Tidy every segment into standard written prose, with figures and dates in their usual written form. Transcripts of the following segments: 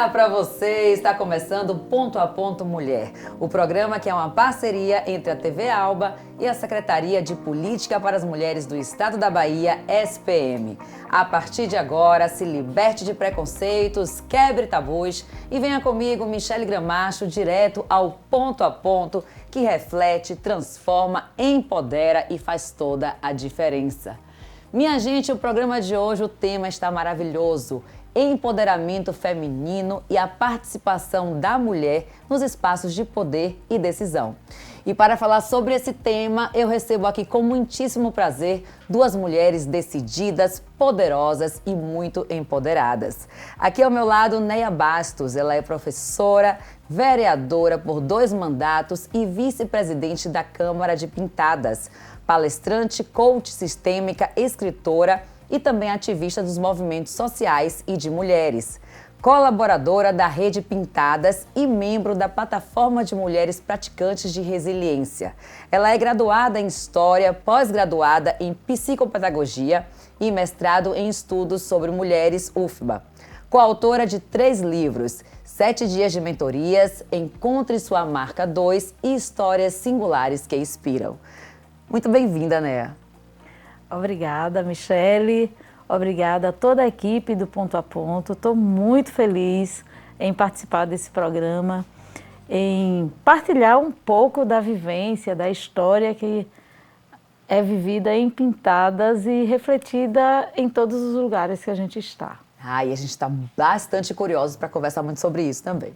Olá para você, está começando Ponto a Ponto Mulher, o programa que é uma parceria entre a TV Alba e a Secretaria de Política para as Mulheres do Estado da Bahia, SPM. A partir de agora, se liberte de preconceitos, quebre tabus e venha comigo, Michele Gramacho, direto ao Ponto a Ponto, que reflete, transforma, empodera e faz toda a diferença. Minha gente, o programa de hoje, o tema está maravilhoso: empoderamento feminino e a participação da mulher nos espaços de poder e decisão. E para falar sobre esse tema, eu recebo aqui com muitíssimo prazer duas mulheres decididas, poderosas e muito empoderadas. Aqui ao meu lado, Neia Bastos. Ela é professora, vereadora por 2 mandatos e vice-presidente da Câmara de Pintadas, palestrante, coach sistêmica, escritora e também ativista dos movimentos sociais e de mulheres. Colaboradora da Rede Pintadas e membro da Plataforma de Mulheres Praticantes de Resiliência. Ela é graduada em História, pós-graduada em Psicopedagogia e mestrado em Estudos sobre Mulheres, UFBA. Coautora de 3 livros: 7 Dias de Mentorias, Encontre Sua Marca 2 e Histórias Singulares que Inspiram. Muito bem-vinda, Neia. Obrigada, Michele. Obrigada a toda a equipe do Ponto a Ponto. Estou muito feliz em participar desse programa, em partilhar um pouco da vivência, da história que é vivida em Pintadas e refletida em todos os lugares que a gente está. E a gente está bastante curiosos para conversar muito sobre isso também.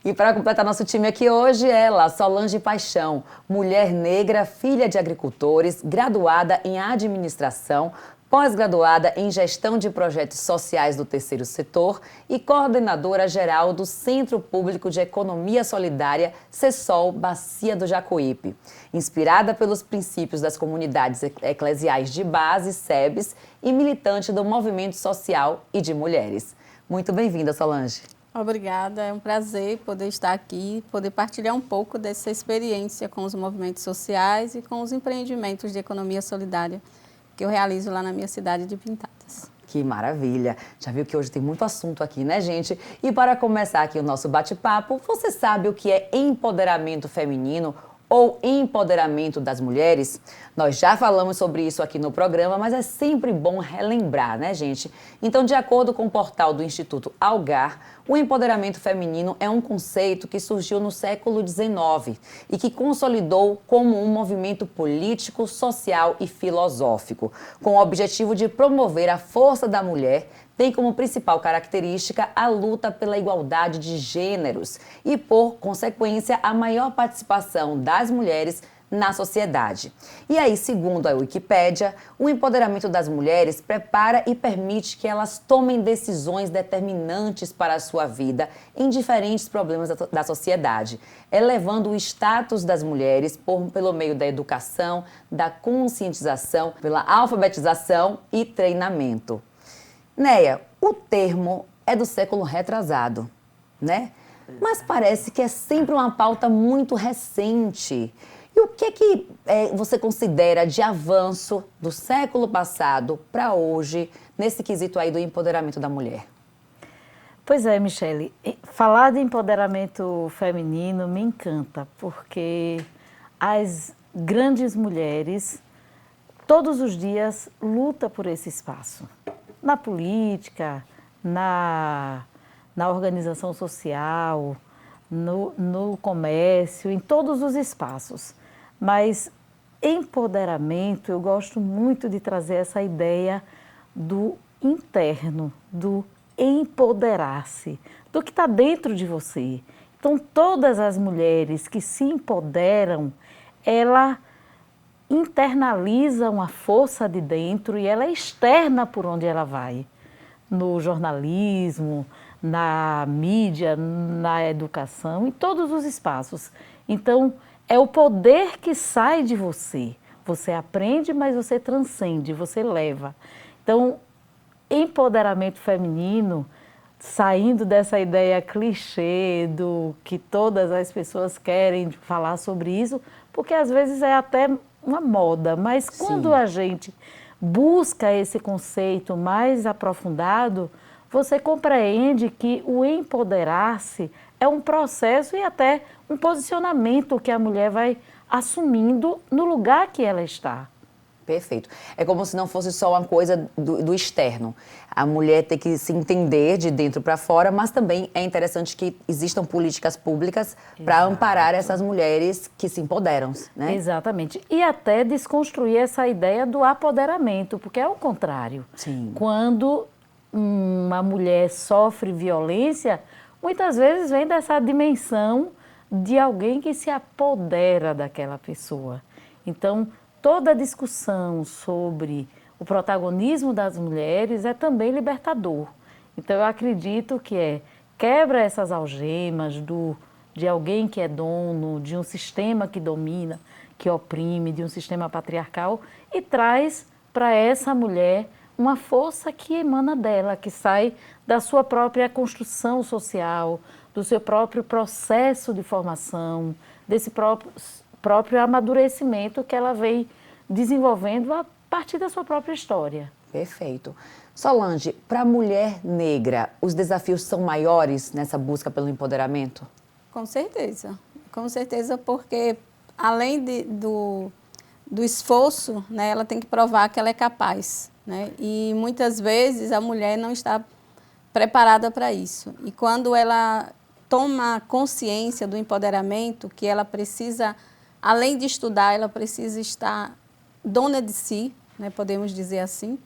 E para completar nosso time aqui hoje, ela, Solange Paixão, mulher negra, filha de agricultores, graduada em administração, pós-graduada em gestão de projetos sociais do terceiro setor e coordenadora geral do Centro Público de Economia Solidária, CESOL, Bacia do Jacuípe. Inspirada pelos princípios das comunidades eclesiais de base, SEBs, e militante do movimento social e de mulheres. Muito bem-vinda, Solange. Obrigada, é um prazer poder estar aqui, poder partilhar um pouco dessa experiência com os movimentos sociais e com os empreendimentos de economia solidária que eu realizo lá na minha cidade de Pintadas. Que maravilha! Já viu que hoje tem muito assunto aqui, né, gente? E para começar aqui o nosso bate-papo, você sabe o que é empoderamento feminino ou empoderamento das mulheres? Nós já falamos sobre isso aqui no programa, mas é sempre bom relembrar, né, gente? Então, de acordo com o portal do Instituto Algar, o empoderamento feminino é um conceito que surgiu no século XIX e que consolidou como um movimento político, social e filosófico, com o objetivo de promover a força da mulher. Tem como principal característica a luta pela igualdade de gêneros e, por consequência, a maior participação das mulheres na sociedade. E aí, segundo a Wikipédia, o empoderamento das mulheres prepara e permite que elas tomem decisões determinantes para a sua vida em diferentes problemas da sociedade, elevando o status das mulheres pelo meio da educação, da conscientização, pela alfabetização e treinamento. Neia, o termo é do século retrasado, né? Mas parece que é sempre uma pauta muito recente. E o que você considera de avanço do século passado para hoje nesse quesito aí do empoderamento da mulher? Pois é, Michele, falar de empoderamento feminino me encanta, porque as grandes mulheres todos os dias lutam por esse espaço. Na política, na organização social, no comércio, em todos os espaços. Mas empoderamento, eu gosto muito de trazer essa ideia do interno, do empoderar-se, do que está dentro de você. Então, todas as mulheres que se empoderam, ela internaliza uma força de dentro e ela é externa por onde ela vai. No jornalismo, na mídia, na educação, em todos os espaços. Então, é o poder que sai de você. Você aprende, mas você transcende, você leva. Então, empoderamento feminino, saindo dessa ideia clichê do que todas as pessoas querem falar sobre isso, porque às vezes é até uma moda, mas quando a gente busca esse conceito mais aprofundado, você compreende que o empoderar-se é um processo e até um posicionamento que a mulher vai assumindo no lugar que ela está. Perfeito. É como se não fosse só uma coisa do externo. A mulher tem que se entender de dentro para fora, mas também é interessante que existam políticas públicas para amparar essas mulheres que se empoderam, né? Exatamente. E até desconstruir essa ideia do apoderamento, porque é o contrário. Sim. Quando uma mulher sofre violência, muitas vezes vem dessa dimensão de alguém que se apodera daquela pessoa. Então, toda a discussão sobre o protagonismo das mulheres é também libertador. Então, eu acredito que quebra essas algemas de alguém que é dono, de um sistema que domina, que oprime, de um sistema patriarcal, e traz para essa mulher uma força que emana dela, que sai da sua própria construção social, do seu próprio processo de formação, desse próprio amadurecimento que ela vem desenvolvendo a partir da sua própria história. Perfeito. Solange, para a mulher negra, os desafios são maiores nessa busca pelo empoderamento? Com certeza, porque além do esforço, né, ela tem que provar que ela é capaz, né? E muitas vezes a mulher não está preparada para isso. E quando ela toma consciência do empoderamento, que ela precisa, além de estudar, ela precisa estar dona de si, né, podemos dizer assim,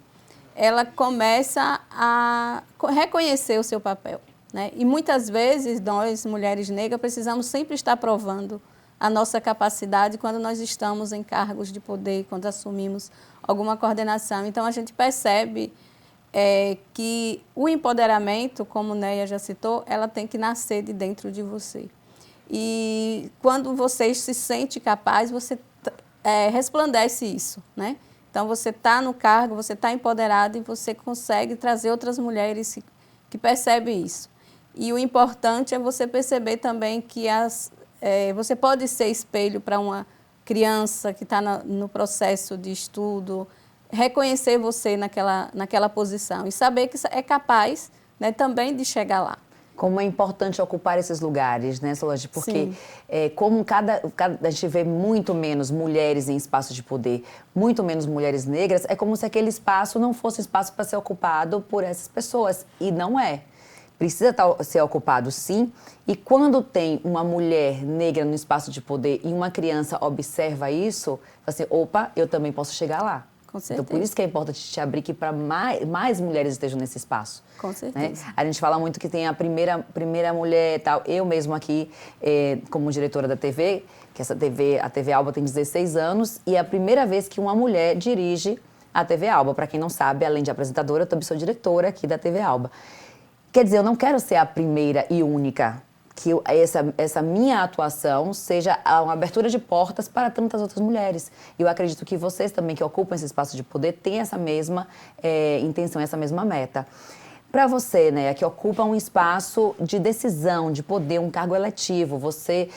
ela começa a reconhecer o seu papel, né? E muitas vezes nós, mulheres negras, precisamos sempre estar provando a nossa capacidade quando nós estamos em cargos de poder, quando assumimos alguma coordenação. Então, a gente percebe que o empoderamento, como Neia já citou, ela tem que nascer de dentro de você. E quando você se sente capaz, você resplandece isso, né? Então, você está no cargo, você está empoderado e você consegue trazer outras mulheres que percebem isso. E o importante é você perceber também que você pode ser espelho para uma criança que está no processo de estudo, reconhecer você naquela posição e saber que é capaz, né, também de chegar lá. Como é importante ocupar esses lugares, né, Solange? Porque como a gente vê muito menos mulheres em espaços de poder, muito menos mulheres negras, é como se aquele espaço não fosse espaço para ser ocupado por essas pessoas. E não é. Precisa ser ocupado, sim. E quando tem uma mulher negra no espaço de poder e uma criança observa isso, assim, opa, eu também posso chegar lá. Com certeza. Então, por isso que é importante te abrir que para mais mulheres estejam nesse espaço. Com certeza. Né? A gente fala muito que tem a primeira mulher e tal. Eu mesmo aqui, como diretora da TV, que a TV Alba tem 16 anos, e é a primeira vez que uma mulher dirige a TV Alba. Para quem não sabe, além de apresentadora, eu também sou diretora aqui da TV Alba. Quer dizer, eu não quero ser a primeira e única, que essa minha atuação seja uma abertura de portas para tantas outras mulheres. E eu acredito que vocês também, que ocupam esse espaço de poder, têm essa mesma intenção, essa mesma meta. Para você, né, que ocupa um espaço de decisão, de poder, um cargo eletivo, você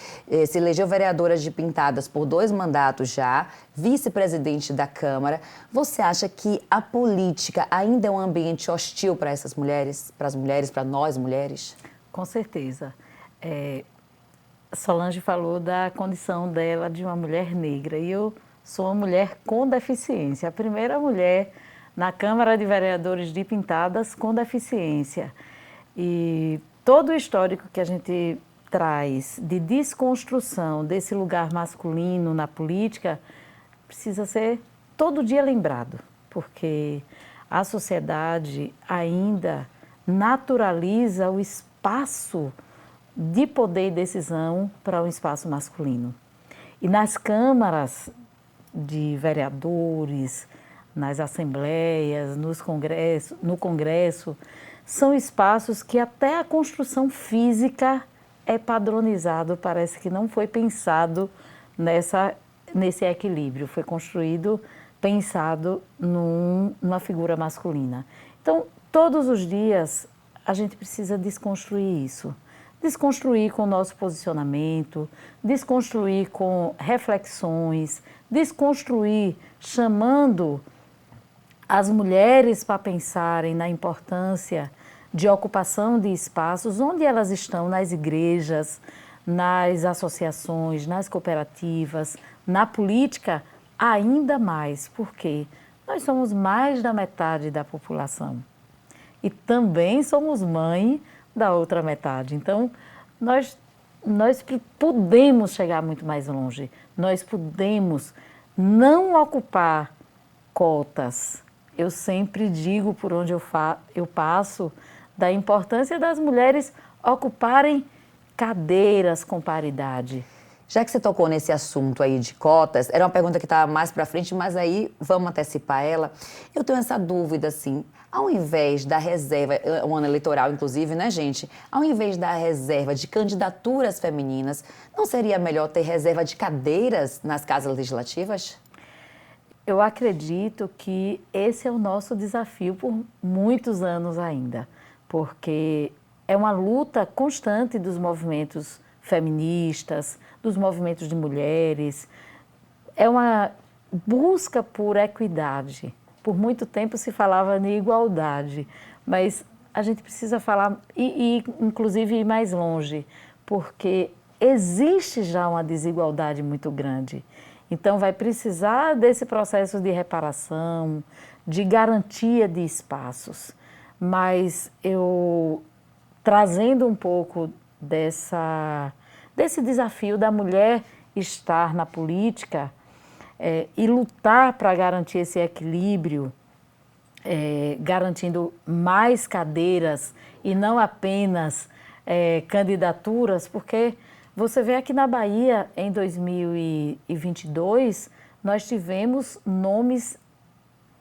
se elegeu vereadora de Pintadas por 2 mandatos já, vice-presidente da Câmara, você acha que a política ainda é um ambiente hostil para essas mulheres, para nós mulheres? Com certeza. Solange falou da condição dela de uma mulher negra e eu sou uma mulher com deficiência, a primeira mulher na Câmara de Vereadores de Pintadas com deficiência. E todo o histórico que a gente traz de desconstrução desse lugar masculino na política precisa ser todo dia lembrado, porque a sociedade ainda naturaliza o espaço de poder e decisão para um espaço masculino. E nas câmaras de vereadores, nas assembleias, no Congresso, são espaços que até a construção física é padronizado, parece que não foi pensado nesse equilíbrio, foi construído, pensado numa figura masculina. Então, todos os dias a gente precisa desconstruir isso. Desconstruir com o nosso posicionamento, desconstruir com reflexões, desconstruir chamando as mulheres para pensarem na importância de ocupação de espaços onde elas estão, nas igrejas, nas associações, nas cooperativas, na política, ainda mais, porque nós somos mais da metade da população e também somos mãe da outra metade. Então, nós podemos chegar muito mais longe, nós podemos não ocupar cotas. Eu sempre digo por onde eu passo da importância das mulheres ocuparem cadeiras com paridade. Já que você tocou nesse assunto aí de cotas, era uma pergunta que estava mais para frente, mas aí vamos antecipar ela. Eu tenho essa dúvida, assim, ao invés da reserva, um ano eleitoral inclusive, né, gente? Ao invés da reserva de candidaturas femininas, não seria melhor ter reserva de cadeiras nas casas legislativas? Eu acredito que esse é o nosso desafio por muitos anos ainda, porque é uma luta constante dos movimentos feministas, dos movimentos de mulheres, é uma busca por equidade. Por muito tempo se falava em igualdade, mas a gente precisa falar, inclusive ir mais longe, porque existe já uma desigualdade muito grande. Então vai precisar desse processo de reparação, de garantia de espaços. Mas eu, trazendo um pouco desse desafio da mulher estar na política e lutar para garantir esse equilíbrio, garantindo mais cadeiras e não apenas candidaturas, porque você vê aqui na Bahia, em 2022, nós tivemos nomes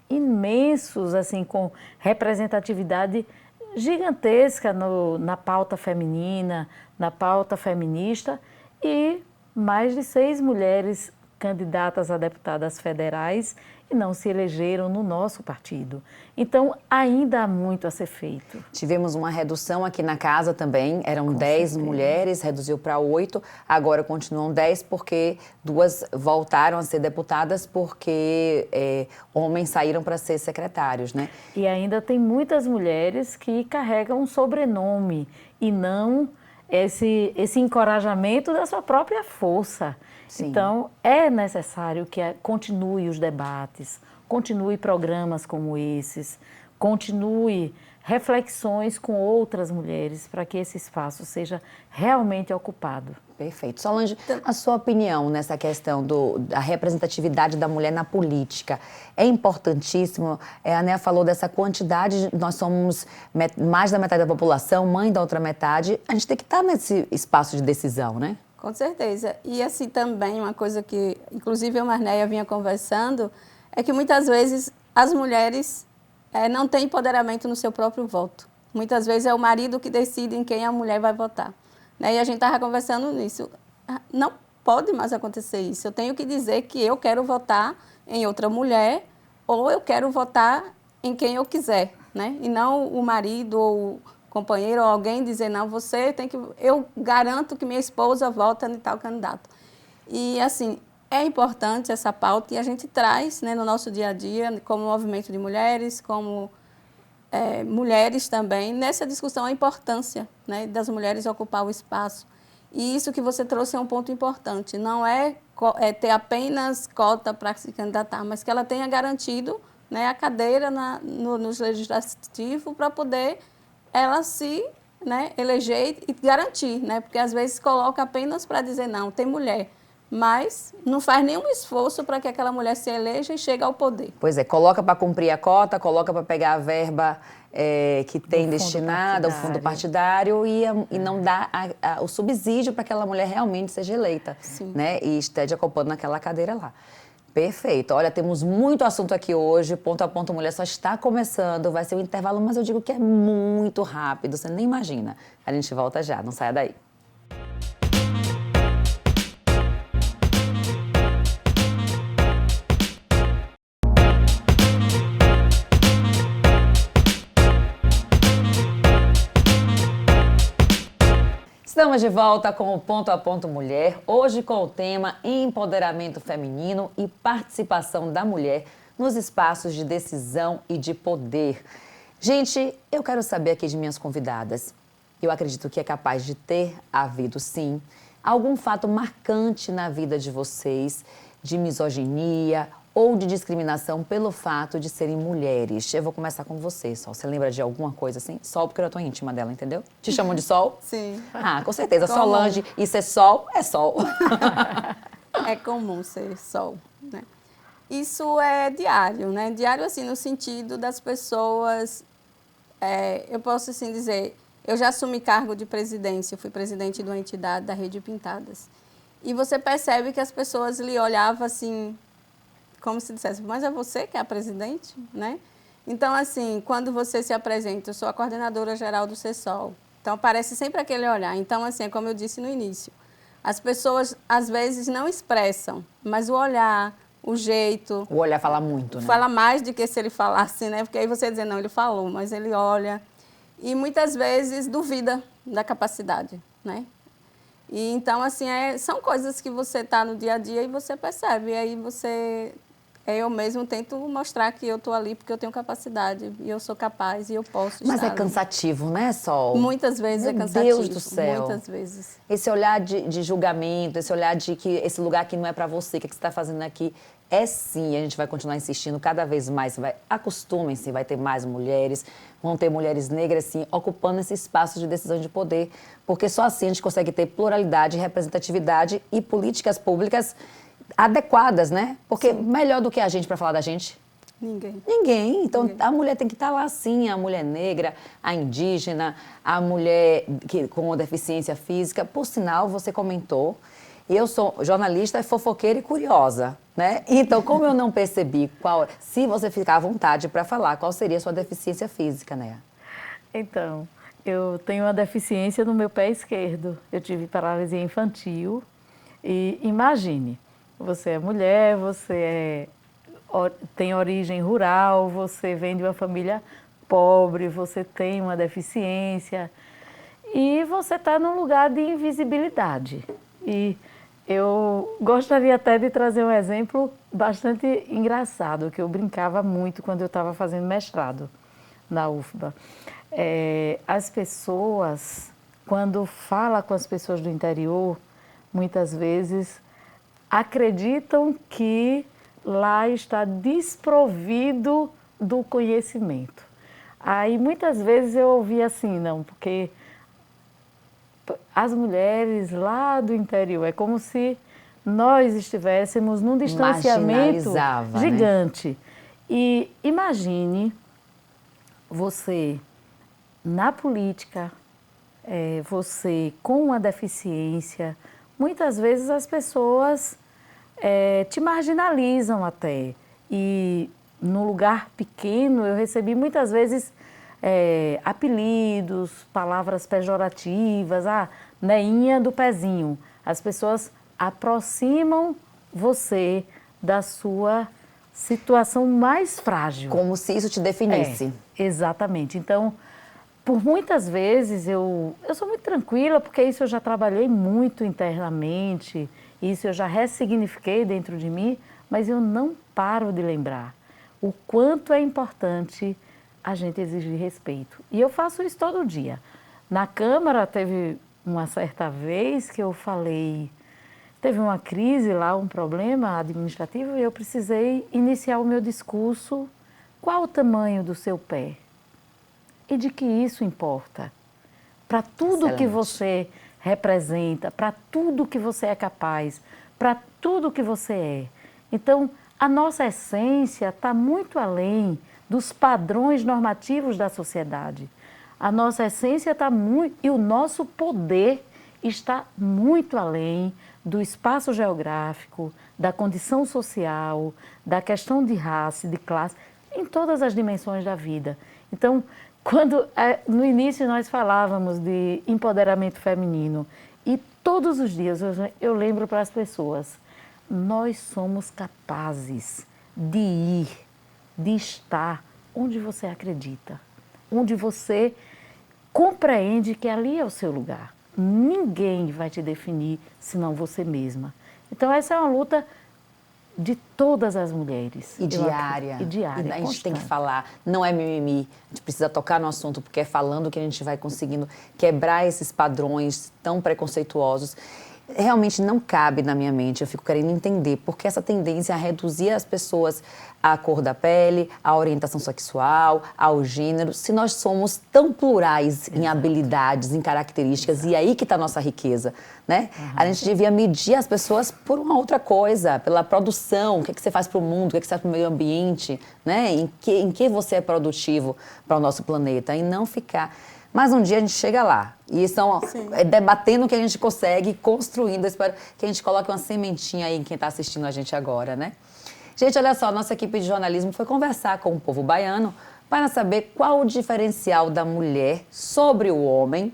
imensos, assim, com representatividade gigantesca na pauta feminina, na pauta feminista, e mais de 6 mulheres candidatas a deputadas federais e não se elegeram no nosso partido. Então, ainda há muito a ser feito. Tivemos uma redução aqui na casa também, eram 10 mulheres, reduziu para 8, agora continuam 10 porque 2 voltaram a ser deputadas porque homens saíram para ser secretários, né? E ainda tem muitas mulheres que carregam um sobrenome e não esse encorajamento da sua própria força. Sim. Então, é necessário que continue os debates, continue programas como esses, continue reflexões com outras mulheres para que esse espaço seja realmente ocupado. Perfeito. Solange, a sua opinião nessa questão da representatividade da mulher na política é importantíssimo. A Néa falou dessa quantidade, nós somos mais da metade da população, mãe da outra metade, a gente tem que estar nesse espaço de decisão, né? Com certeza. E assim também, uma coisa que, inclusive, eu e a Néia vinha conversando, é que muitas vezes as mulheres não têm empoderamento no seu próprio voto. Muitas vezes é o marido que decide em quem a mulher vai votar. Né? E a gente estava conversando nisso. Não pode mais acontecer isso. Eu tenho que dizer que eu quero votar em outra mulher ou eu quero votar em quem eu quiser, né? E não o marido ou companheiro ou alguém dizer, não, você tem que... Eu garanto que minha esposa vota em tal candidato. E, assim, é importante essa pauta e a gente traz, né, no nosso dia a dia, como movimento de mulheres, como mulheres também, nessa discussão a importância, né, das mulheres ocupar o espaço. E isso que você trouxe é um ponto importante. Não é ter apenas cota para se candidatar, mas que ela tenha garantido, né, a cadeira no legislativo para poder ela se, né, eleger e garantir, né? Porque às vezes coloca apenas para dizer não, tem mulher, mas não faz nenhum esforço para que aquela mulher se eleja e chegue ao poder. Pois é, coloca para cumprir a cota, coloca para pegar a verba que tem destinada ao fundo partidário e não dá o subsídio para que aquela mulher realmente seja eleita. Sim. Né? E esteja ocupando naquela cadeira lá. Perfeito. Olha, temos muito assunto aqui hoje. Ponto a Ponto Mulher só está começando. Vai ser um intervalo, mas eu digo que é muito rápido. Você nem imagina. A gente volta já. Não saia daí. Estamos de volta com o Ponto a Ponto Mulher, hoje com o tema empoderamento feminino e participação da mulher nos espaços de decisão e de poder. Gente, eu quero saber aqui de minhas convidadas. Eu acredito que é capaz de ter havido, sim, algum fato marcante na vida de vocês, de misoginia ou de discriminação pelo fato de serem mulheres. Eu vou começar com você, Sol. Você lembra de alguma coisa assim? Sol, porque eu tô íntima dela, entendeu? Te chamam de Sol? Sim. Ah, com certeza. Comum. Solange, isso é Sol? É Sol. É comum ser Sol, né? Isso é diário, né? Diário, assim, no sentido das pessoas... eu posso, assim, dizer... Eu já assumi cargo de presidência, eu fui presidente de uma entidade da Rede Pintadas. E você percebe que as pessoas lhe olhavam, assim, como se dissesse, mas é você que é a presidente, né? Então, assim, quando você se apresenta, eu sou a coordenadora geral do CESOL. Então, aparece sempre aquele olhar. Então, assim, é como eu disse no início, as pessoas, às vezes, não expressam, mas o olhar, o jeito... O olhar fala muito, né? Fala mais do que se ele falasse, né? Porque aí você dizer, não, ele falou, mas ele olha... E muitas vezes duvida da capacidade, né? E então, assim, são coisas que você está no dia a dia e você percebe. E aí eu mesmo tento mostrar que eu estou ali porque eu tenho capacidade e eu sou capaz e eu posso Mas estar é ali. cansativo, né, Sol? Muitas vezes Meu é cansativo. Deus do céu. Muitas vezes. Esse olhar de julgamento, esse olhar de que esse lugar aqui não é para você, o que você está fazendo aqui? É sim, a gente vai continuar insistindo cada vez mais. Acostumem-se, vai ter mais mulheres, vão ter mulheres negras, sim, ocupando esse espaço de decisão de poder. Porque só assim a gente consegue ter pluralidade, representatividade e políticas públicas adequadas, né? Porque melhor do que a gente para falar da gente... Ninguém. Ninguém. Então, Ninguém. a mulher tem que estar lá, sim. A mulher negra, a indígena, a mulher com deficiência física. Por sinal, você comentou, eu sou jornalista, fofoqueira e curiosa, né? Então, como eu não percebi se você ficar à vontade para falar, qual seria a sua deficiência física, né? Então, eu tenho uma deficiência no meu pé esquerdo. Eu tive paralisia infantil. E imagine, você é mulher, tem origem rural, você vem de uma família pobre, você tem uma deficiência e você está num lugar de invisibilidade. E eu gostaria até de trazer um exemplo bastante engraçado, que eu brincava muito quando eu estava fazendo mestrado na UFBA. As pessoas, quando fala com as pessoas do interior, muitas vezes acreditam que lá está desprovido do conhecimento. Aí muitas vezes eu ouvi assim, não, porque as mulheres lá do interior, é como se nós estivéssemos num distanciamento gigante. Né? E imagine você na política, você com uma deficiência, muitas vezes as pessoas te marginalizam até. E no lugar pequeno eu recebi muitas vezes apelidos, palavras pejorativas, neinha do pezinho. As pessoas aproximam você da sua situação mais frágil. Como se isso te definisse. Exatamente. Então, por muitas vezes eu sou muito tranquila, porque isso eu já trabalhei muito internamente, isso eu já ressignifiquei dentro de mim, mas eu não paro de lembrar o quanto é importante a gente exigir respeito. E eu faço isso todo dia. Na Câmara teve uma certa vez que eu falei, teve uma crise lá, um problema administrativo, e eu precisei iniciar o meu discurso. Qual o tamanho do seu pé? E de que isso importa? Para tudo que você representa, para tudo que você é capaz, para tudo que você é. Então, a nossa essência está muito além dos padrões normativos da sociedade. A nossa essência está muito... E o nosso poder está muito além do espaço geográfico, da condição social, da questão de raça, de classe, em todas as dimensões da vida. Então, quando no início nós falávamos de empoderamento feminino, e todos os dias eu lembro para as pessoas, nós somos capazes de ir, de estar onde você acredita, onde você compreende que ali é o seu lugar. Ninguém vai te definir senão você mesma. Então essa é uma luta de todas as mulheres. E diária. E diária. E a gente tem que constante. falar, não é mimimi. A gente precisa tocar no assunto, porque é falando que a gente vai conseguindo quebrar esses padrões tão preconceituosos. Realmente não cabe na minha mente, eu fico querendo entender, porque essa tendência a reduzir as pessoas à cor da pele, à orientação sexual, ao gênero, se nós somos tão plurais em habilidades, em características, e aí que está a nossa riqueza, né? A gente devia medir as pessoas por uma outra coisa, pela produção, o que você faz para o mundo, o que você faz para o meio ambiente, né? Em que você é produtivo para o nosso planeta, e não ficar... Mas um dia a gente chega lá. E estão debatendo o que a gente consegue, construindo. Eu espero que a gente coloque uma sementinha aí em quem está assistindo a gente agora, né? Gente, olha só, nossa equipe de jornalismo foi conversar com o povo baiano para saber qual o diferencial da mulher sobre o homem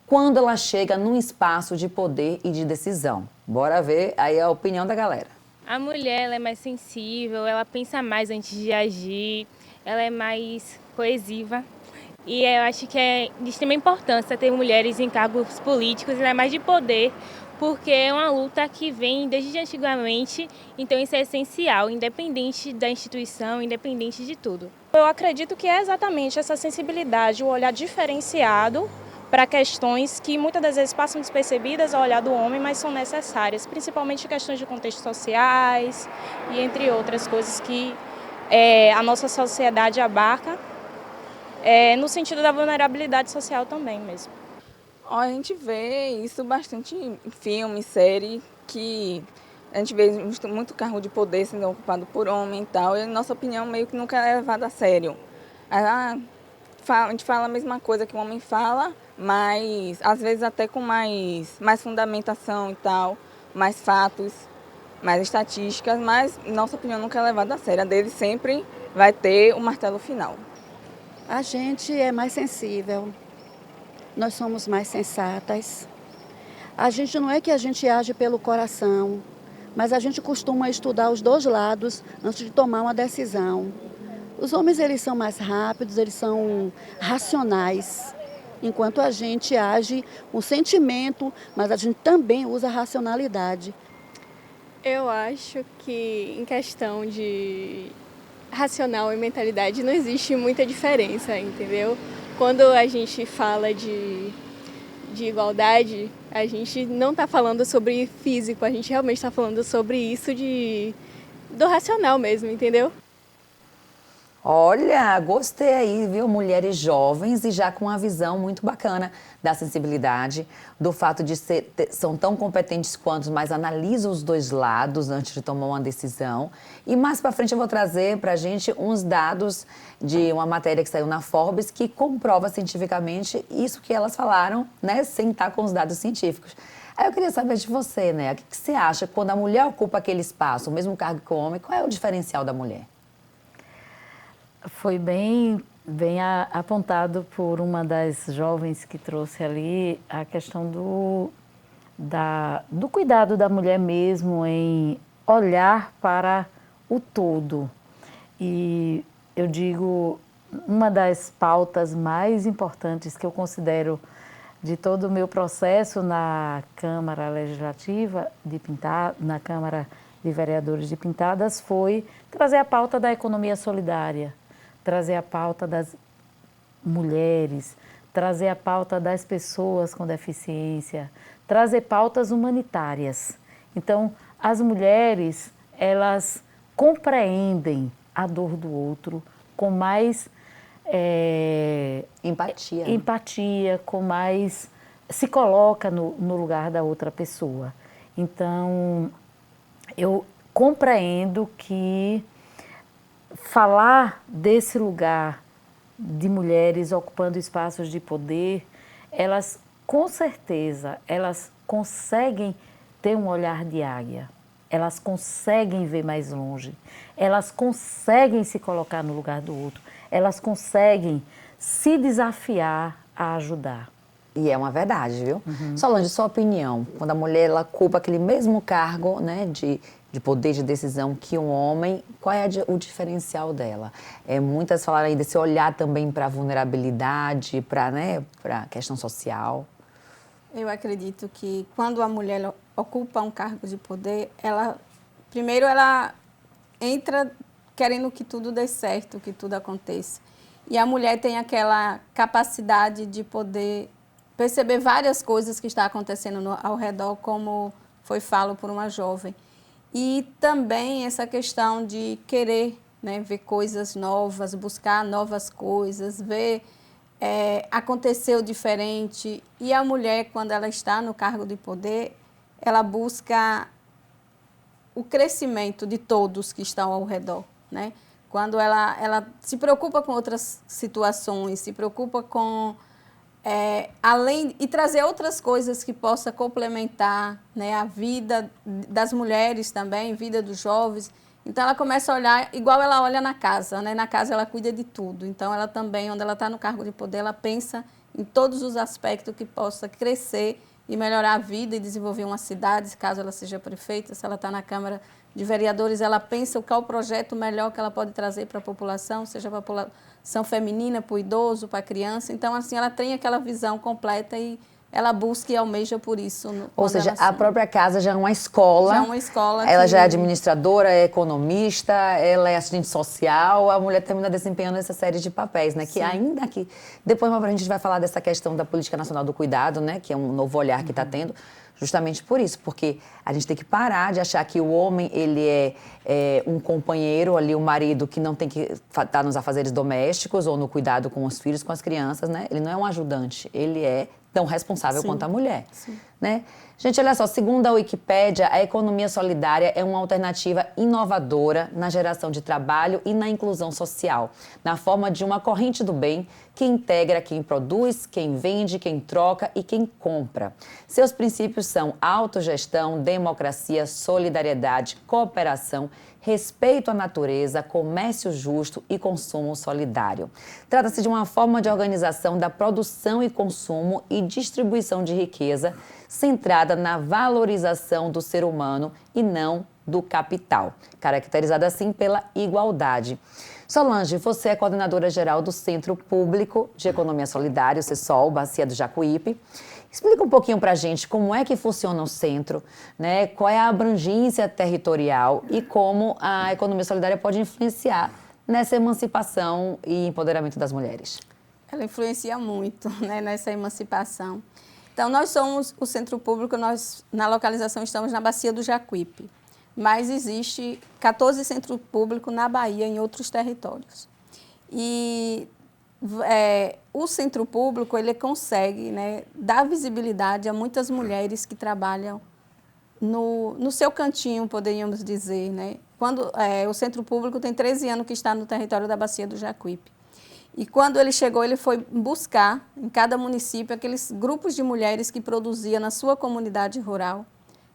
quando ela chega num espaço de poder e de decisão. Bora ver aí a opinião da galera. A mulher, ela é mais sensível, ela pensa mais antes de agir, ela é mais coesiva. E eu acho que é de extrema importância ter mulheres em cargos políticos, ainda mais de poder, porque é uma luta que vem desde antigamente, então isso é essencial, independente da instituição, independente de tudo. Eu acredito que é exatamente essa sensibilidade, o olhar diferenciado para questões que muitas das vezes passam despercebidas ao olhar do homem, mas são necessárias, principalmente questões de contextos sociais e entre outras coisas que a nossa sociedade abarca. No sentido da vulnerabilidade social também mesmo. A gente vê isso bastante em filme, série, que a gente vê muito cargo de poder sendo ocupado por homem e tal, e a nossa opinião meio que nunca é levada a sério. A gente fala a mesma coisa que o homem fala, mas às vezes até com mais fundamentação e tal, mais fatos, mais estatísticas, mas nossa opinião nunca é levada a sério. A dele sempre vai ter o martelo final. A gente é mais sensível, nós somos mais sensatas. A gente não é que a gente age pelo coração, mas a gente costuma estudar os dois lados antes de tomar uma decisão. Os homens, eles são mais rápidos, eles são racionais, enquanto a gente age com sentimento, mas a gente também usa a racionalidade. Eu acho que em questão de racional e mentalidade não existe muita diferença, entendeu? Quando a gente fala de igualdade, a gente não está falando sobre físico, a gente realmente está falando sobre isso do racional mesmo, entendeu? Olha, gostei aí, viu? Mulheres jovens e já com uma visão muito bacana da sensibilidade, do fato de são tão competentes quanto, mas analisam os dois lados antes de tomar uma decisão. E mais para frente eu vou trazer para a gente uns dados de uma matéria que saiu na Forbes que comprova cientificamente isso que elas falaram, né? Sem estar com os dados científicos. Aí eu queria saber de você, né? O que você acha quando a mulher ocupa aquele espaço, o mesmo cargo que o homem, qual é o diferencial da mulher? Foi bem apontado por uma das jovens que trouxe ali a questão do cuidado da mulher mesmo em olhar para o todo. E eu digo, uma das pautas mais importantes que eu considero de todo o meu processo na Câmara Legislativa de Pintadas, na Câmara de Vereadores de Pintadas, foi trazer a pauta da economia solidária, trazer a pauta das mulheres, trazer a pauta das pessoas com deficiência, trazer pautas humanitárias. Então, as mulheres, elas compreendem a dor do outro com mais empatia. Empatia, com mais... se coloca no lugar da outra pessoa. Então, eu compreendo que falar desse lugar de mulheres ocupando espaços de poder, elas, com certeza, elas conseguem ter um olhar de águia, elas conseguem ver mais longe, elas conseguem se colocar no lugar do outro, elas conseguem se desafiar a ajudar. E é uma verdade, viu? Solange, sua opinião, quando a mulher ela ocupa aquele mesmo cargo, né, de poder de decisão que um homem, qual é o diferencial dela? Muitas falaram aí desse olhar também para a vulnerabilidade, para a questão social. Eu acredito que quando a mulher ocupa um cargo de poder, primeiro ela entra querendo que tudo dê certo, que tudo aconteça. E a mulher tem aquela capacidade de poder perceber várias coisas que estão acontecendo ao redor, como foi falado por uma jovem. E também essa questão de querer, né, ver coisas novas, buscar novas coisas, ver acontecer o diferente. E a mulher, quando ela está no cargo de poder, ela busca o crescimento de todos que estão ao redor, né? Quando ela se preocupa com outras situações, se preocupa com além e trazer outras coisas que possa complementar, né, a vida das mulheres também, a vida dos jovens. Então ela começa a olhar igual ela olha na casa, né? Na casa ela cuida de tudo. Então ela também, onde ela está no cargo de poder, ela pensa em todos os aspectos que possa crescer e melhorar a vida e desenvolver uma cidade, caso ela seja prefeita. Se ela está na Câmara de Vereadores, ela pensa qual o projeto melhor que ela pode trazer para a população, seja para a população feminina, para o idoso, para a criança. Então, assim, ela tem aquela visão completa e ela busca e almeja por isso. Ou seja, a própria casa já é uma escola. Já é uma escola. Ela já é administradora, é economista, ela é assistente social. A mulher termina desempenhando essa série de papéis, né? Sim. Que ainda que... Depois a gente vai falar dessa questão da Política Nacional do Cuidado, né? Que é um novo olhar que está tendo. Justamente por isso, porque a gente tem que parar de achar que o homem, ele é um companheiro ali, um marido que não tem que estar nos afazeres domésticos ou no cuidado com os filhos, com as crianças, né? Ele não é um ajudante, ele é tão responsável quanto a mulher, né? Gente, olha só, segundo a Wikipédia, a economia solidária é uma alternativa inovadora na geração de trabalho e na inclusão social, na forma de uma corrente do bem que integra quem produz, quem vende, quem troca e quem compra. Seus princípios são autogestão, democracia, solidariedade, cooperação, respeito à natureza, comércio justo e consumo solidário. Trata-se de uma forma de organização da produção e consumo e distribuição de riqueza centrada na valorização do ser humano e não do capital, caracterizada assim pela igualdade. Solange, você é coordenadora geral do Centro Público de Economia Solidária, o CESOL, Bacia do Jacuípe. Explica um pouquinho para a gente como é que funciona o centro, né? Qual é a abrangência territorial e como a economia solidária pode influenciar nessa emancipação e empoderamento das mulheres. Ela influencia muito, né, nessa emancipação. Então, nós somos o Centro Público, nós na localização estamos na Bacia do Jacuípe, mas existe 14 centros públicos na Bahia, em outros territórios. E o Centro Público, ele consegue, né, dar visibilidade a muitas mulheres que trabalham no seu cantinho, poderíamos dizer, né? O Centro Público tem 13 anos que está no território da Bacia do Jacuípe. E quando ele chegou, ele foi buscar em cada município aqueles grupos de mulheres que produziam na sua comunidade rural,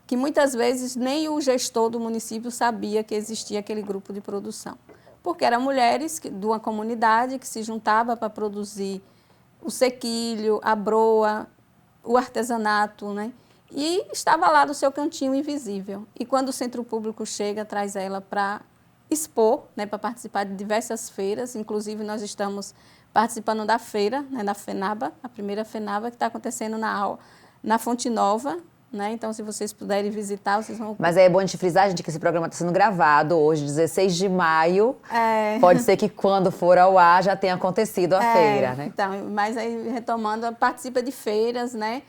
que muitas vezes nem o gestor do município sabia que existia aquele grupo de produção. Porque eram mulheres de uma comunidade que se juntava para produzir o sequilho, a broa, o artesanato, né? E estava lá do seu cantinho invisível. E quando o Centro Público chega, traz ela para expor, né, para participar de diversas feiras. Inclusive, nós estamos participando da feira, né, da FENABA, a primeira FENABA, que está acontecendo na Fonte Nova. Né? Então, se vocês puderem visitar, vocês vão... Mas é bom a gente frisar, gente, que esse programa está sendo gravado hoje, 16 de maio. Pode ser que quando for ao ar já tenha acontecido a feira, né? Então, mas aí, retomando, participa de feiras, né?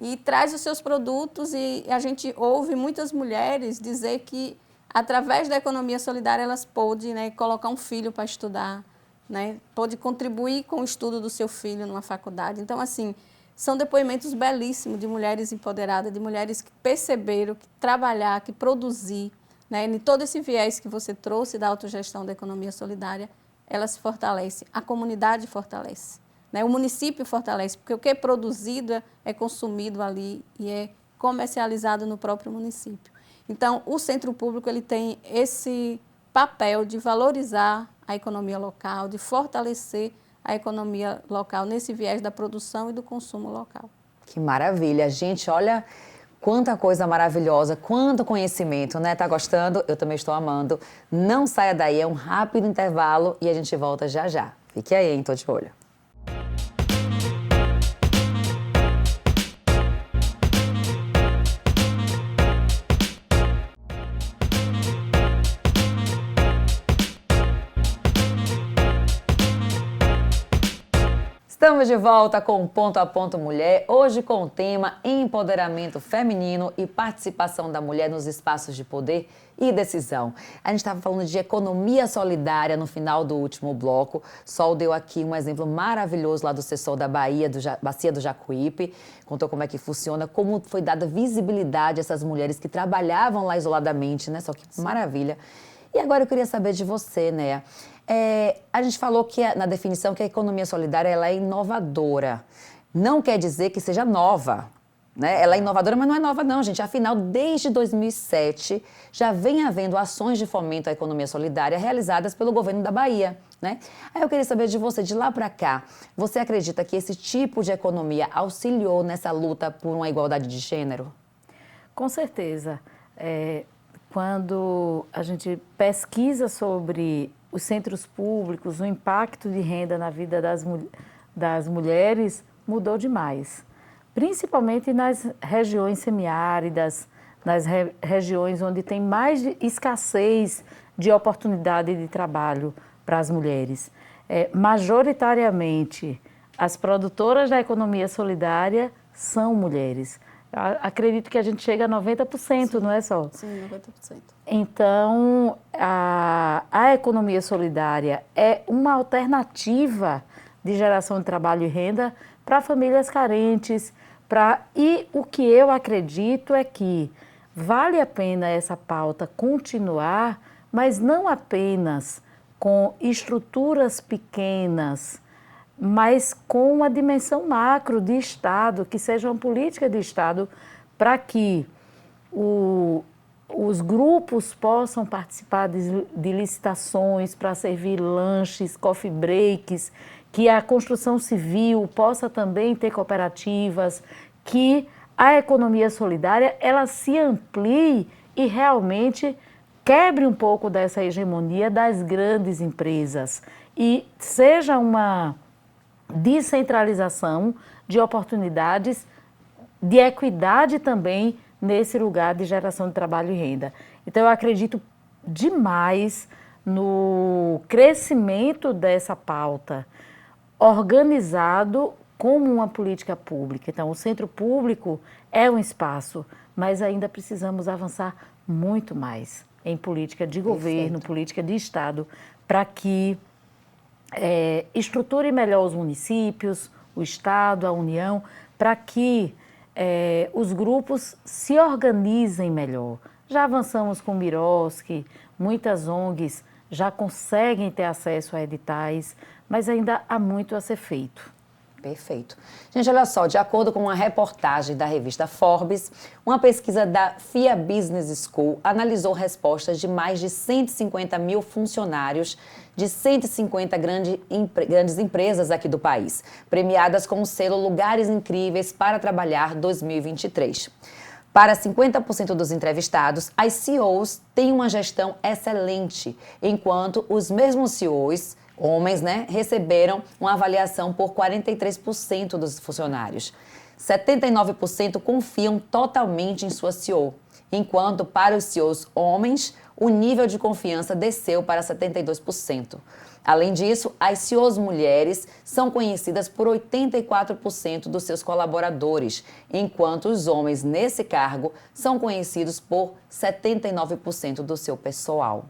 E traz os seus produtos e a gente ouve muitas mulheres dizer que, através da economia solidária, elas podem, né, colocar um filho para estudar, né? Pode contribuir com o estudo do seu filho numa faculdade. Então, assim... São depoimentos belíssimos de mulheres empoderadas, de mulheres que perceberam que trabalhar, que produzir, né? Em todo esse viés que você trouxe da autogestão da economia solidária, ela se fortalece, a comunidade fortalece, né? O município fortalece, porque o que é produzido é consumido ali e é comercializado no próprio município. Então, o Centro Público ele tem esse papel de valorizar a economia local, de fortalecer a economia local nesse viés da produção e do consumo local. Que maravilha, gente, olha quanta coisa maravilhosa, quanto conhecimento, né? Tá gostando? Eu também estou amando. Não saia daí, é um rápido intervalo e a gente volta já já. Fique aí, hein? Tô de olho. Estamos de volta com o Ponto a Ponto Mulher, hoje com o tema empoderamento feminino e participação da mulher nos espaços de poder e decisão. A gente estava falando de economia solidária no final do último bloco. Sol deu aqui um exemplo maravilhoso lá do Sessol da Bahia, Bacia do Jacuípe. Contou como é que funciona, como foi dada visibilidade a essas mulheres que trabalhavam lá isoladamente, né? Só que maravilha. E agora eu queria saber de você, Néa. A gente falou que na definição que a economia solidária ela é inovadora. Não quer dizer que seja nova, né? Ela é inovadora, mas não é nova não, gente. Afinal, desde 2007, já vem havendo ações de fomento à economia solidária realizadas pelo governo da Bahia, né? Aí eu queria saber de você, de lá para cá, você acredita que esse tipo de economia auxiliou nessa luta por uma igualdade de gênero? Com certeza. Quando a gente pesquisa sobre os centros públicos, o impacto de renda na vida das mulheres mudou demais. Principalmente nas regiões semiáridas, nas regiões onde tem mais escassez de oportunidade de trabalho para as mulheres. Majoritariamente, as produtoras da economia solidária são mulheres. Acredito que a gente chega a 90%, sim, não é só? Sim, 90%. Então, a economia solidária é uma alternativa de geração de trabalho e renda para famílias carentes. E o que eu acredito é que vale a pena essa pauta continuar, mas não apenas com estruturas pequenas, mas com uma dimensão macro de Estado, que seja uma política de Estado para que os grupos possam participar de licitações para servir lanches, coffee breaks, que a construção civil possa também ter cooperativas, que a economia solidária ela se amplie e realmente quebre um pouco dessa hegemonia das grandes empresas e seja uma descentralização de oportunidades, de equidade também nesse lugar de geração de trabalho e renda. Então, eu acredito demais no crescimento dessa pauta organizado como uma política pública. Então, o centro público é um espaço, mas ainda precisamos avançar muito mais em política de governo, política de Estado, para que estruture melhor os municípios, o Estado, a União, para que os grupos se organizem melhor. Já avançamos com o Miroski, muitas ONGs já conseguem ter acesso a editais, mas ainda há muito a ser feito. Perfeito. Gente, olha só, de acordo com uma reportagem da revista Forbes, uma pesquisa da FIA Business School analisou respostas de mais de 150 mil funcionários de 150 grandes empresas aqui do país, premiadas com o selo Lugares Incríveis para Trabalhar 2023. Para 50% dos entrevistados, as CEOs têm uma gestão excelente, enquanto os mesmos CEOs, homens, né, receberam uma avaliação por 43% dos funcionários. 79% confiam totalmente em sua CEO, enquanto para os CEOs homens, o nível de confiança desceu para 72%. Além disso, as CEOs mulheres são conhecidas por 84% dos seus colaboradores, enquanto os homens nesse cargo são conhecidos por 79% do seu pessoal.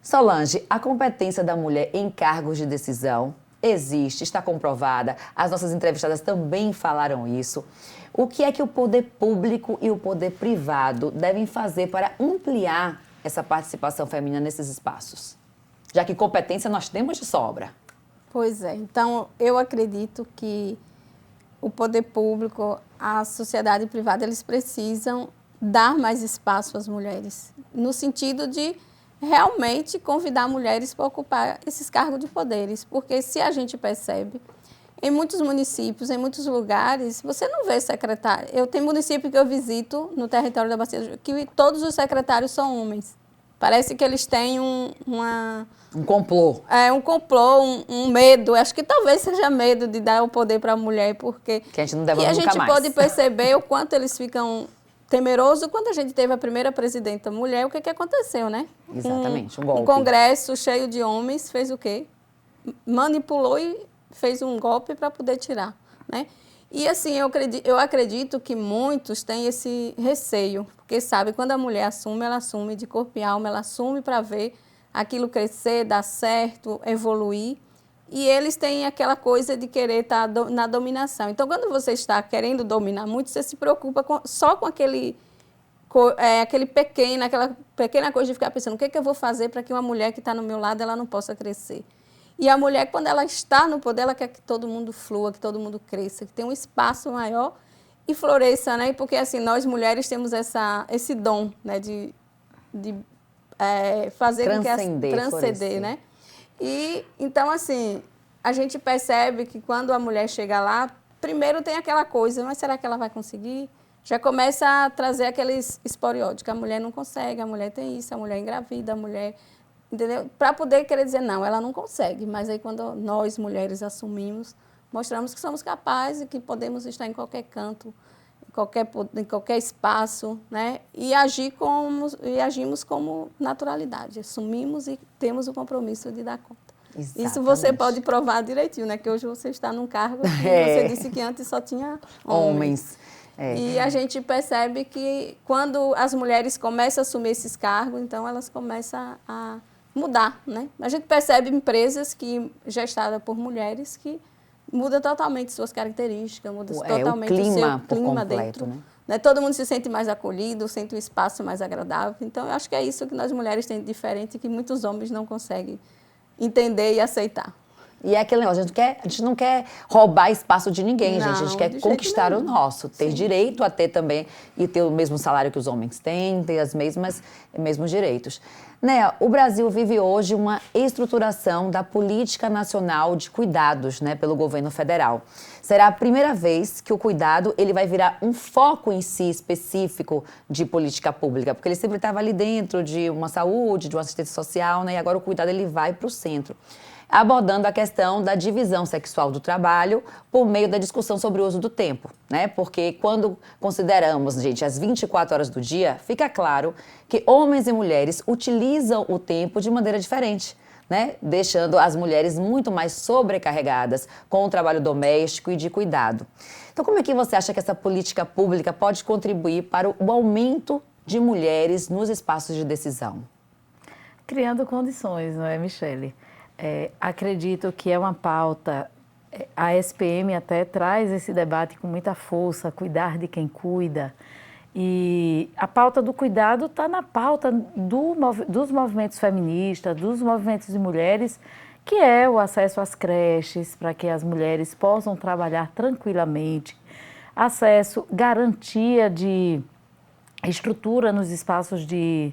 Solange, a competência da mulher em cargos de decisão existe, está comprovada. As nossas entrevistadas também falaram isso. O que é que o poder público e o poder privado devem fazer para ampliar essa participação feminina nesses espaços? Já que competência nós temos de sobra. Pois é. Então, eu acredito que o poder público, a sociedade privada, eles precisam dar mais espaço às mulheres, no sentido de realmente convidar mulheres para ocupar esses cargos de poderes, porque se a gente percebe, em muitos municípios, em muitos lugares, você não vê secretário. Eu tenho município que eu visito no território da Bacia, que todos os secretários são homens. Parece que eles têm um complô. Um complô, um medo. Acho que talvez seja medo de dar o poder para a mulher, porque que a gente não deve nunca mais. E a gente pode perceber o quanto eles ficam temerosos. Quando a gente teve a primeira presidenta mulher, o que aconteceu, né? Exatamente, um golpe. Um congresso cheio de homens fez o quê? Manipulou e fez um golpe para poder tirar, né? E assim, eu acredito que muitos têm esse receio, porque sabe, quando a mulher assume, ela assume de corpo e alma, ela assume para ver aquilo crescer, dar certo, evoluir. E eles têm aquela coisa de querer estar na dominação. Então, quando você está querendo dominar muito, você se preocupa só com aquela pequena coisa de ficar pensando, o que é que eu vou fazer para que uma mulher que está no meu lado ela não possa crescer? E a mulher, quando ela está no poder, ela quer que todo mundo flua, que todo mundo cresça, que tenha um espaço maior e floresça, né? Porque, assim, nós mulheres temos esse dom, né? De fazer transcender, né? E, então, assim, a gente percebe que quando a mulher chega lá, primeiro tem aquela coisa, mas será que ela vai conseguir? Já começa a trazer aqueles esporódicos, a mulher não consegue, a mulher tem isso, a mulher engravida, a mulher... Entendeu? Para poder querer dizer, não, ela não consegue. Mas aí, quando nós, mulheres, assumimos, mostramos que somos capazes e que podemos estar em qualquer canto, em qualquer espaço, né? E agimos como naturalidade. Assumimos e temos o compromisso de dar conta. Exatamente. Isso você pode provar direitinho, né? Que hoje você está num cargo que você disse que antes só tinha homens. E a gente percebe que quando as mulheres começam a assumir esses cargos, então elas começam a mudar, né? A gente percebe empresas gestadas por mulheres que mudam totalmente suas características, mudam totalmente o seu clima dentro. Né? Todo mundo se sente mais acolhido, sente um espaço mais agradável. Então, eu acho que é isso que nós mulheres temos de diferente, que muitos homens não conseguem entender e aceitar. E é aquele negócio, a gente não quer roubar espaço de ninguém, gente. A gente quer conquistar o nosso, ter direito a ter também, e ter o mesmo salário que os homens têm, ter os mesmos direitos. Né, o Brasil vive hoje uma estruturação da Política Nacional de Cuidados, né, pelo governo federal. Será a primeira vez que o cuidado ele vai virar um foco em si específico de política pública, porque ele sempre estava ali dentro de uma saúde, de uma assistência social, né, e agora o cuidado ele vai para o centro, abordando a questão da divisão sexual do trabalho por meio da discussão sobre o uso do tempo, né? Porque quando consideramos, gente, as 24 horas do dia, fica claro que homens e mulheres utilizam o tempo de maneira diferente, né? Deixando as mulheres muito mais sobrecarregadas com o trabalho doméstico e de cuidado. Então, como é que você acha que essa política pública pode contribuir para o aumento de mulheres nos espaços de decisão? Criando condições, não é, Michele? Acredito que é uma pauta, a SPM até traz esse debate com muita força, cuidar de quem cuida, e a pauta do cuidado está na pauta dos movimentos feministas, dos movimentos de mulheres, que é o acesso às creches, para que as mulheres possam trabalhar tranquilamente, acesso, garantia de estrutura nos espaços de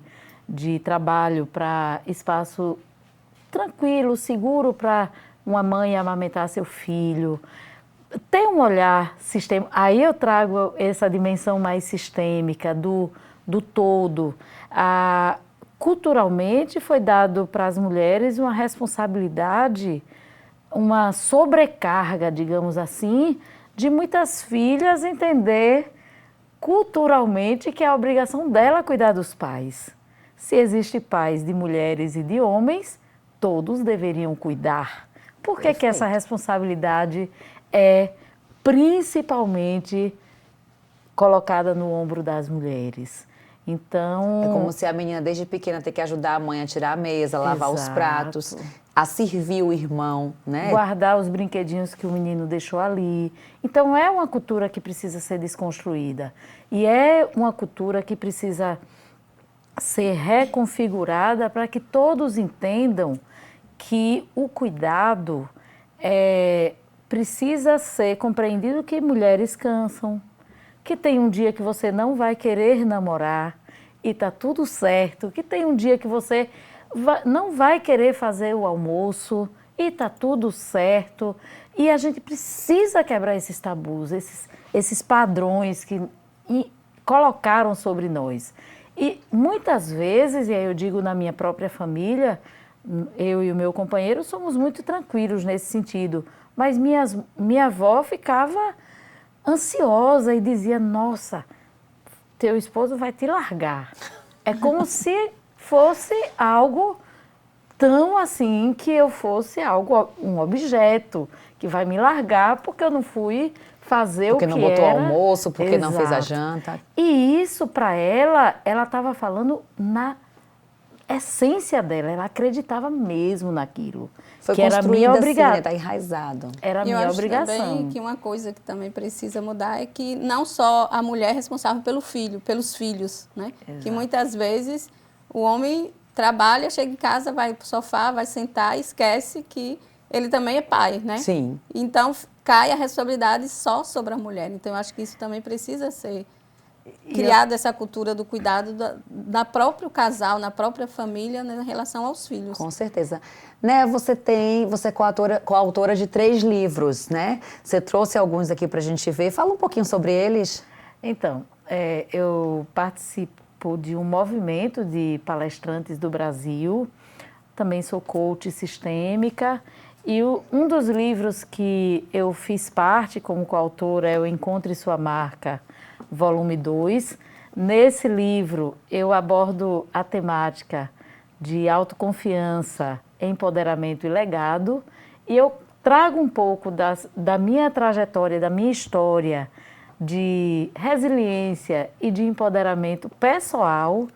trabalho, para espaço tranquilo, seguro para uma mãe amamentar seu filho. Tem um olhar sistêmico. Aí eu trago essa dimensão mais sistêmica do todo. Culturalmente foi dado para as mulheres uma responsabilidade, uma sobrecarga, digamos assim, de muitas filhas entender culturalmente que é a obrigação dela cuidar dos pais. Se existem pais de mulheres e de homens, todos deveriam cuidar. Por que essa responsabilidade é principalmente colocada no ombro das mulheres? Então... É como se a menina desde pequena tem que ajudar a mãe a tirar a mesa, a lavar os pratos, a servir o irmão, né? Guardar os brinquedinhos que o menino deixou ali. Então é uma cultura que precisa ser desconstruída. E é uma cultura que precisa ser reconfigurada para que todos entendam que o cuidado precisa ser compreendido, que mulheres cansam, que tem um dia que você não vai querer namorar e tá tudo certo, que tem um dia que você não vai querer fazer o almoço e tá tudo certo. E a gente precisa quebrar esses tabus, esses padrões que colocaram sobre nós. E muitas vezes, e aí eu digo na minha própria família, eu e o meu companheiro somos muito tranquilos nesse sentido, mas minha avó ficava ansiosa e dizia, nossa, teu esposo vai te largar. É como se fosse algo tão assim que eu fosse um objeto que vai me largar porque eu não fui fazer o que era. Porque não botou almoço, porque não fez a Exato. janta. E isso, para ela estava falando na essência dela, ela acreditava mesmo naquilo. Foi que era construída minha assim, obrigação. né? Tá enraizado. Era a E eu minha acho obrigação. também que uma coisa que também precisa mudar é que não só a mulher é responsável pelo filho, pelos filhos, né? Que muitas vezes o homem trabalha, chega em casa, vai pro sofá, vai sentar e esquece que ele também é pai, né? Sim. Então cai a responsabilidade só sobre a mulher. Então eu acho que isso também precisa ser criada, essa cultura do cuidado da próprio casal, na própria família, né, em relação aos filhos. Com certeza. Né, você é coautora de 3 livros, né? Você trouxe alguns aqui pra gente ver. Fala um pouquinho sobre eles. Então, eu participo de um movimento de palestrantes do Brasil, também sou coach sistêmica, e um dos livros que eu fiz parte como coautora é o Encontre Sua Marca, volume 2. Nesse livro, eu abordo a temática de autoconfiança, empoderamento e legado, e eu trago um pouco da minha trajetória, da minha história de resiliência e de empoderamento pessoal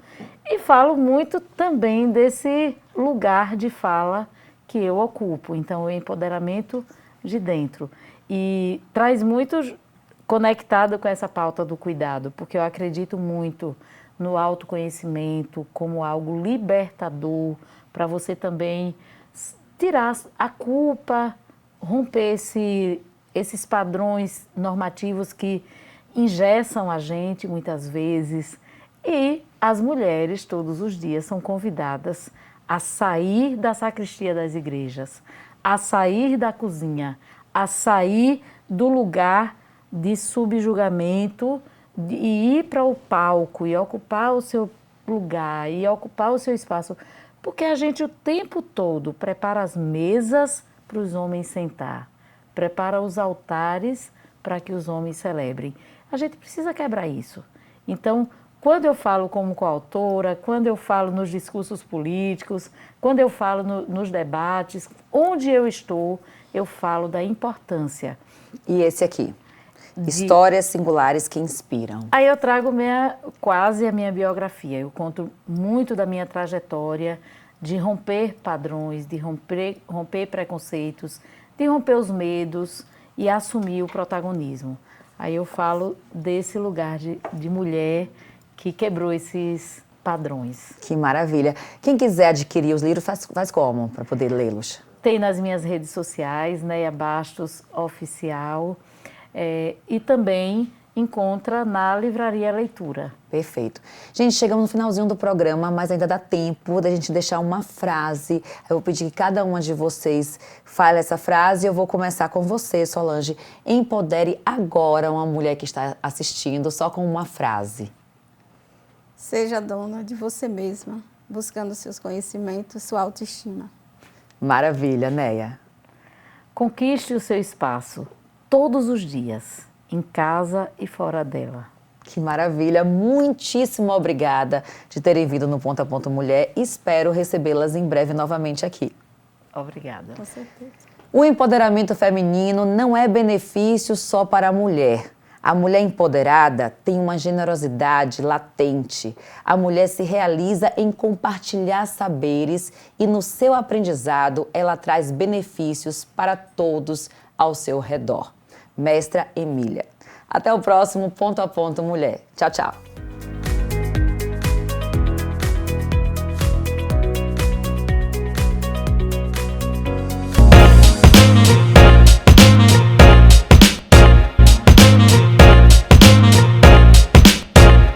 e falo muito também desse lugar de fala que eu ocupo, então o empoderamento de dentro. E traz muito conectado com essa pauta do cuidado, porque eu acredito muito no autoconhecimento como algo libertador para você também tirar a culpa, romper esses padrões normativos que engessam a gente muitas vezes. E as mulheres todos os dias são convidadas a sair da sacristia das igrejas, a sair da cozinha, a sair do lugar de subjugamento e ir para o palco e ocupar o seu lugar e ocupar o seu espaço, porque a gente o tempo todo prepara as mesas para os homens sentar, prepara os altares para que os homens celebrem. A gente precisa quebrar isso. Então, quando eu falo como coautora, quando eu falo nos discursos políticos, quando eu falo nos debates, onde eu estou, eu falo da importância. E esse aqui? Histórias singulares que inspiram. Aí eu trago quase a minha biografia. Eu conto muito da minha trajetória de romper padrões, de romper preconceitos, de romper os medos e assumir o protagonismo. Aí eu falo desse lugar de mulher que quebrou esses padrões. Que maravilha. Quem quiser adquirir os livros, faz como para poder lê-los? Tem nas minhas redes sociais, Neia Bastos Oficial, e também encontra na Livraria Leitura. Perfeito. Gente, chegamos no finalzinho do programa, mas ainda dá tempo da gente deixar uma frase. Eu vou pedir que cada uma de vocês fale essa frase e eu vou começar com você, Solange. Empodere agora uma mulher que está assistindo só com uma frase. Seja dona de você mesma, buscando seus conhecimentos, sua autoestima. Maravilha, Neia. Conquiste o seu espaço todos os dias, em casa e fora dela. Que maravilha. Muitíssimo obrigada de terem vindo no Ponto a Ponto Mulher. Espero recebê-las em breve novamente aqui. Obrigada. Com certeza. O empoderamento feminino não é benefício só para a mulher. A mulher empoderada tem uma generosidade latente. A mulher se realiza em compartilhar saberes e no seu aprendizado ela traz benefícios para todos ao seu redor. Mestra Emília. Até o próximo Ponto a Ponto Mulher. Tchau, tchau.